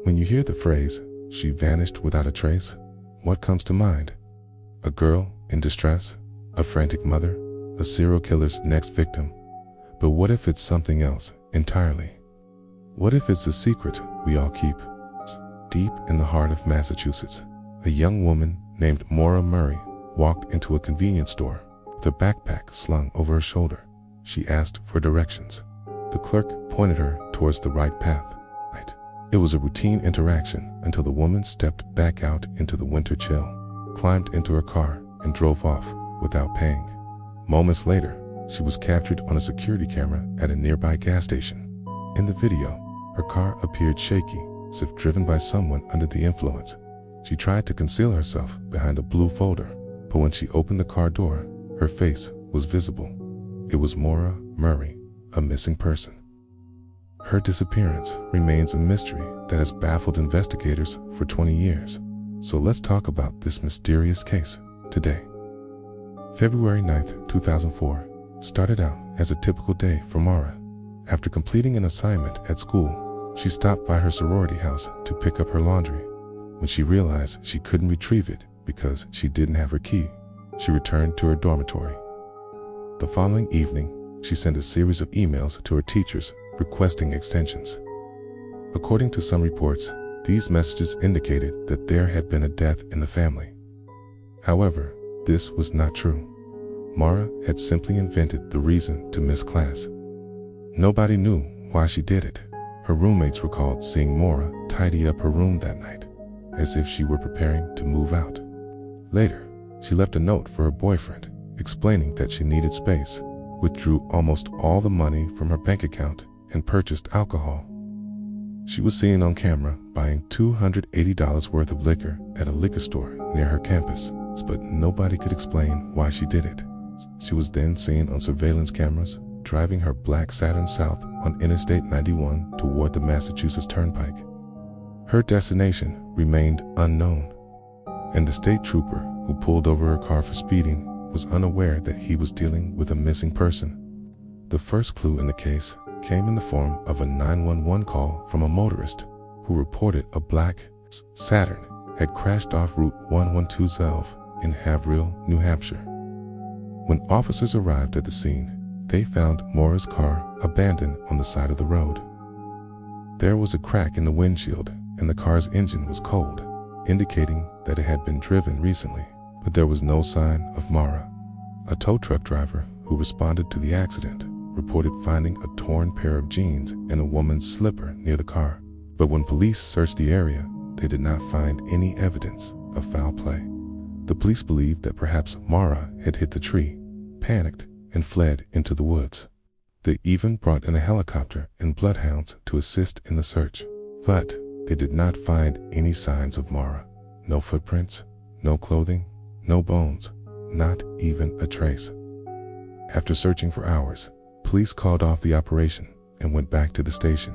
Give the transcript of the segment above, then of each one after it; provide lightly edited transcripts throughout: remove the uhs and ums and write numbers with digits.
When you hear the phrase, "she vanished without a trace," what comes to mind? A girl in distress? A frantic mother? A serial killer's next victim? But what if it's something else entirely? What if it's a secret we all keep? Deep in the heart of Massachusetts, a young woman named Maura Murray walked into a convenience store with a backpack slung over her shoulder. She asked for directions. The clerk pointed her towards the right path. It was a routine interaction until the woman stepped back out into the winter chill, climbed into her car, and drove off without paying. Moments later, she was captured on a security camera at a nearby gas station. In the video, her car appeared shaky, as if driven by someone under the influence. She tried to conceal herself behind a blue folder, but when she opened the car door, her face was visible. It was Maura Murray, a missing person. Her disappearance remains a mystery that has baffled investigators for 20 years. So let's talk about this mysterious case today. February 9th, 2004 started out as a typical day for Maura. After completing an assignment at school, she stopped by her sorority house to pick up her laundry. When she realized she couldn't retrieve it because she didn't have her key, she returned to her dormitory. The following evening, she sent a series of emails to her teachers requesting extensions. According to some reports, these messages indicated that there had been a death in the family. However, this was not true. Maura had simply invented the reason to miss class. Nobody knew why she did it. Her roommates recalled seeing Maura tidy up her room that night, as if she were preparing to move out. Later, she left a note for her boyfriend, explaining that she needed space, withdrew almost all the money from her bank account, and purchased alcohol. She was seen on camera buying $280 worth of liquor at a liquor store near her campus, but nobody could explain why she did it. She was then seen on surveillance cameras driving her black Saturn south on Interstate 91 toward the Massachusetts Turnpike. Her destination remained unknown, and the state trooper who pulled over her car for speeding was unaware that he was dealing with a missing person. The first clue in the case came in the form of a 911 call from a motorist who reported a black Saturn had crashed off Route 112 in Haverhill, New Hampshire. When officers arrived at the scene, they found Maura's car abandoned on the side of the road. There was a crack in the windshield and the car's engine was cold, indicating that it had been driven recently, but there was no sign of Maura. A tow truck driver who responded to the accident reported finding a torn pair of jeans and a woman's slipper near the car. But when police searched the area, they did not find any evidence of foul play. The police believed that perhaps Maura had hit the tree, panicked, and fled into the woods. They even brought in a helicopter and bloodhounds to assist in the search. But they did not find any signs of Maura. No footprints, no clothing, no bones, not even a trace. After searching for hours, police called off the operation and went back to the station.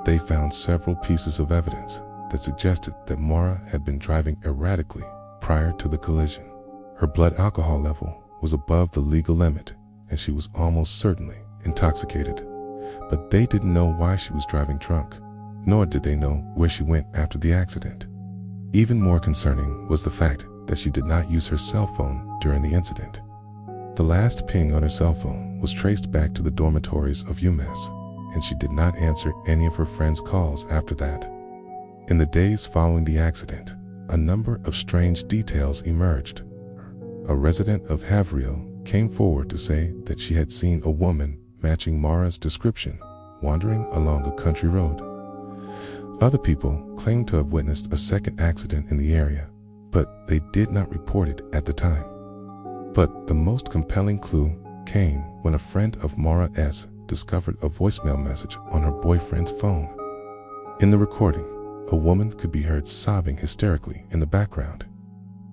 They found several pieces of evidence that suggested that Maura had been driving erratically prior to the collision. Her blood alcohol level was above the legal limit, and she was almost certainly intoxicated. But they didn't know why she was driving drunk, nor did they know where she went after the accident. Even more concerning was the fact that she did not use her cell phone during the incident. The last ping on her cell phone was traced back to the dormitories of UMass, and she did not answer any of her friends' calls after that. In the days following the accident, a number of strange details emerged. A resident of Haverhill came forward to say that she had seen a woman matching Maura's description wandering along a country road. Other people claimed to have witnessed a second accident in the area, but they did not report it at the time. But the most compelling clue came when a friend of Maura S. discovered a voicemail message on her boyfriend's phone. In the recording, a woman could be heard sobbing hysterically in the background.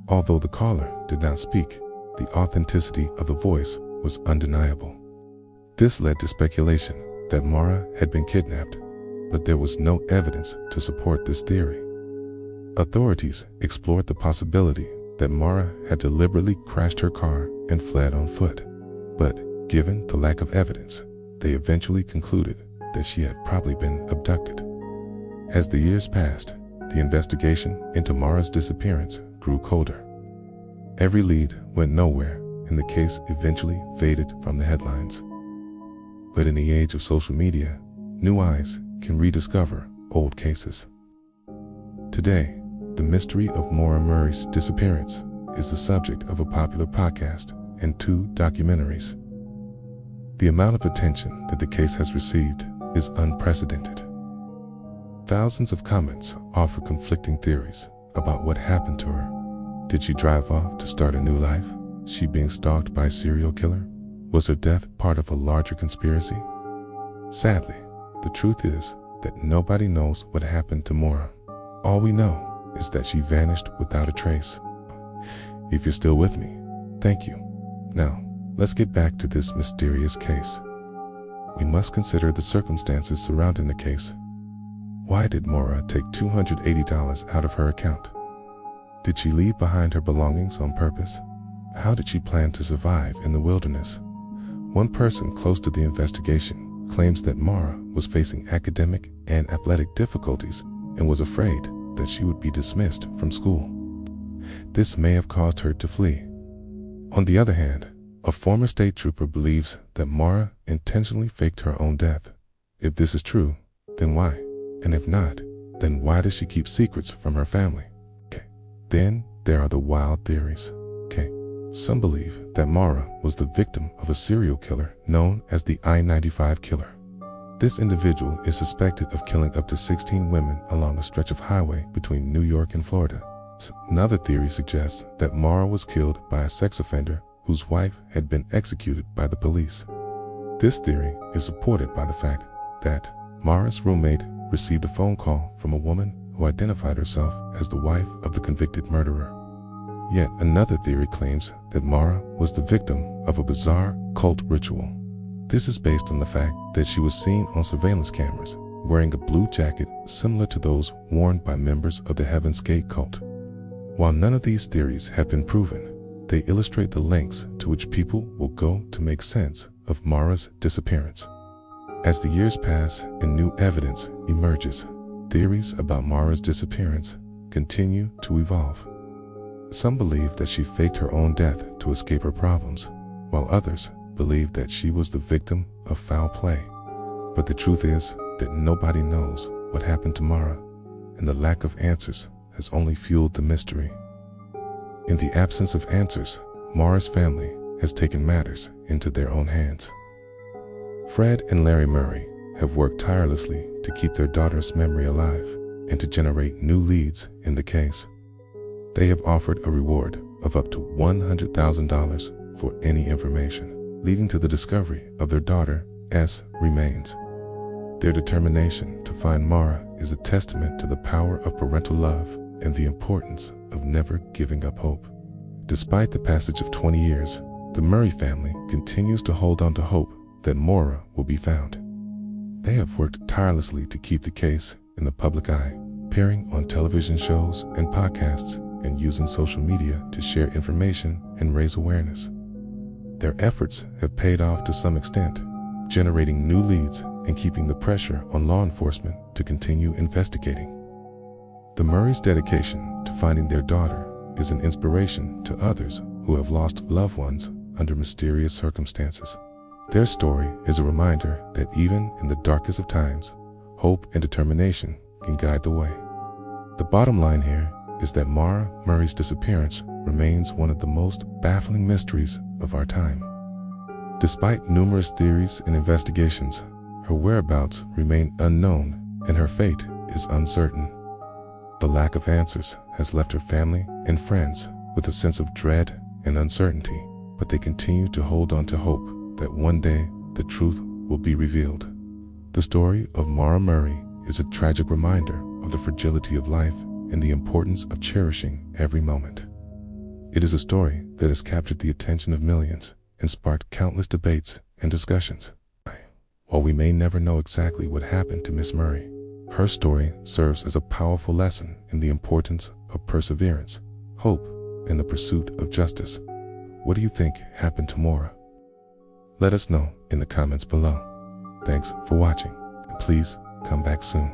Although the caller did not speak, the authenticity of the voice was undeniable. This led to speculation that Maura had been kidnapped, but there was no evidence to support this theory. Authorities explored the possibility that Maura had deliberately crashed her car and fled on foot, but given the lack of evidence, they eventually concluded that she had probably been abducted. As the years passed, the investigation into Maura's disappearance grew colder. Every lead went nowhere, and the case eventually faded from the headlines. But in the age of social media, new eyes can rediscover old cases. Today, the mystery of Maura Murray's disappearance is the subject of a popular podcast and 2 documentaries. The amount of attention that the case has received is unprecedented. Thousands of comments offer conflicting theories about what happened to her. Did she drive off to start a new life? Was she being stalked by a serial killer? Was her death part of a larger conspiracy? Sadly, the truth is that nobody knows what happened to Maura. All we know is that she vanished without a trace. If you're still with me, thank you. Now, let's get back to this mysterious case. We must consider the circumstances surrounding the case. Why did Maura take $280 out of her account? Did she leave behind her belongings on purpose? How did she plan to survive in the wilderness? One person close to the investigation claims that Maura was facing academic and athletic difficulties and was afraid that she would be dismissed from school. This may have caused her to flee. On the other hand, a former state trooper believes that Maura intentionally faked her own death. If this is true, then why? And if not, then why does she keep secrets from her family? Then there are the wild theories. Some believe that Maura was the victim of a serial killer known as the I-95 killer. This individual is suspected of killing up to 16 women along a stretch of highway between New York and Florida. Another theory suggests that Maura was killed by a sex offender whose wife had been executed by the police. This theory is supported by the fact that Maura's roommate received a phone call from a woman who identified herself as the wife of the convicted murderer. Yet another theory claims that Maura was the victim of a bizarre cult ritual. This is based on the fact that she was seen on surveillance cameras wearing a blue jacket similar to those worn by members of the Heaven's Gate cult. While none of these theories have been proven, they illustrate the lengths to which people will go to make sense of Maura's disappearance. As the years pass and new evidence emerges, theories about Maura's disappearance continue to evolve. Some believe that she faked her own death to escape her problems, while others believe that she was the victim of foul play. But the truth is that nobody knows what happened to Maura, and the lack of answers has only fueled the mystery. In the absence of answers, Maura's family has taken matters into their own hands. Fred and Larry Murray have worked tirelessly to keep their daughter's memory alive and to generate new leads in the case. They have offered a reward of up to $100,000 for any information, leading to the discovery of their daughter's remains. Their determination to find Maura is a testament to the power of parental love and the importance of never giving up hope. Despite the passage of 20 years, the Murray family continues to hold on to hope that Maura will be found. They have worked tirelessly to keep the case in the public eye, appearing on television shows and podcasts and using social media to share information and raise awareness. Their efforts have paid off to some extent, generating new leads and keeping the pressure on law enforcement to continue investigating. The Murrays' dedication to finding their daughter is an inspiration to others who have lost loved ones under mysterious circumstances. Their story is a reminder that even in the darkest of times, hope and determination can guide the way. The bottom line here is that Maura Murray's disappearance remains one of the most baffling mysteries of our time. Despite numerous theories and investigations, her whereabouts remain unknown and her fate is uncertain. The lack of answers has left her family and friends with a sense of dread and uncertainty, but they continue to hold on to hope that one day the truth will be revealed. The story of Maura Murray is a tragic reminder of the fragility of life and the importance of cherishing every moment. It is a story that has captured the attention of millions and sparked countless debates and discussions. While we may never know exactly what happened to Miss Murray, her story serves as a powerful lesson in the importance of perseverance, hope, and the pursuit of justice. What do you think happened to Maura? Let us know in the comments below. Thanks for watching, and please come back soon.